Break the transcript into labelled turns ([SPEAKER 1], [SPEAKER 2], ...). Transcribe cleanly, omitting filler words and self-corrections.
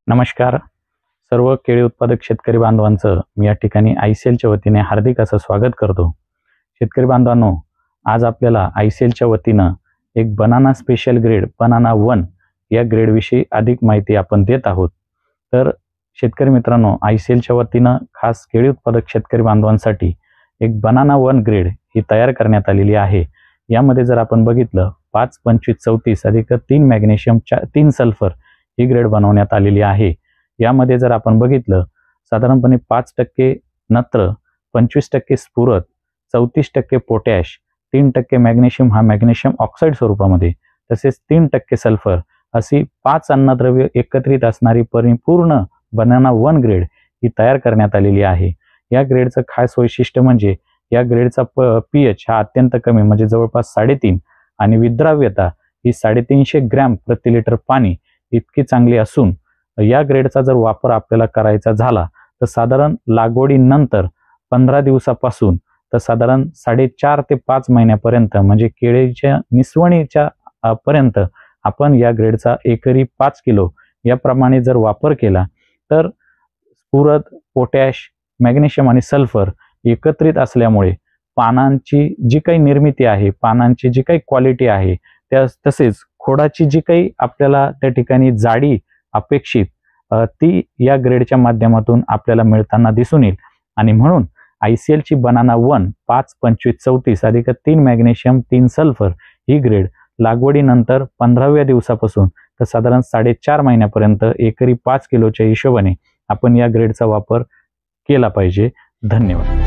[SPEAKER 1] नमस्कार. सर्व केळी उत्पादक शेतकरी बांधवांचं मी या ठिकाणी ICLच्या वतीने हार्दिक असं स्वागत करतो. शेतकरी बांधवांनो, आज आपल्याला ICLच्या वतीनं एक बनाना स्पेशल ग्रेड बनाना 1 या ग्रेडविषयी अधिक माहिती आपण देत आहोत. तर शेतकरी मित्रांनो, ICLच्या वतीनं खास केळी उत्पादक शेतकरी बांधवांसाठी एक बनाना 1 ग्रेड ही तयार करण्यात आलेली आहे. यामध्ये जर आपण बघितलं 5, 25, 34 अधिक 3 मॅग्नेशियम 3 सल्फर ही ग्रेड बनवण्यात आलेली आहे. यामध्ये जर आपण बघितलं साधारणपणे 5% नत्र, 25% स्फुरद, 34% पोटॅश, 3% मॅग्नेशियम हा मॅग्नेशियम ऑक्साईड स्वरूपामध्ये, तसेच 3% सल्फर अशी 5 अन्नद्रव्य एकत्रित असणारी परिपूर्ण बनाना 1 ग्रेड ही तयार करण्यात आलेली आहे. या ग्रेडचं खास वैशिष्ट्य म्हणजे या ग्रेडचा pH हा अत्यंत कमी म्हणजे जवळपास 3.5 आणि विद्राव्यता ही 350 ग्रॅम प्रति लिटर पाणी इतकी चांगली असून या ग्रेडचा जर वापर आपल्याला करायचा झाला तर साधारण लागवडीनंतर 15 दिवसापासून तर साधारण 4.5 ते 5 महिन्यापर्यंत म्हणजे केळीच्या निसवणीच्या पर्यंत आपण या ग्रेडचा एकरी 5 किलो याप्रमाणे जर वापर केला तर स्फुरद, पोटॅश, मॅग्नेशियम आणि सल्फर एकत्रित असल्यामुळे पानांची जी काही निर्मिती आहे, पानांची जी काही क्वालिटी आहे, तसेच खोडाची जी काही आपल्याला त्या ठिकाणी जाडी अपेक्षित ती या ग्रेडच्या माध्यमातून आपल्याला मिळताना दिसून येईल. आणि म्हणून ICLची बनाना 1 5, 25, 34 अधिक 3 मॅग्नेशियम 3 सल्फर ही ग्रेड लागवडीनंतर 15व्या दिवसापासून तर साधारण 4.5 महिन्यापर्यंत एकरी 5 किलोच्या हिशोबाने आपण या ग्रेडचा वापर केला पाहिजे. धन्यवाद.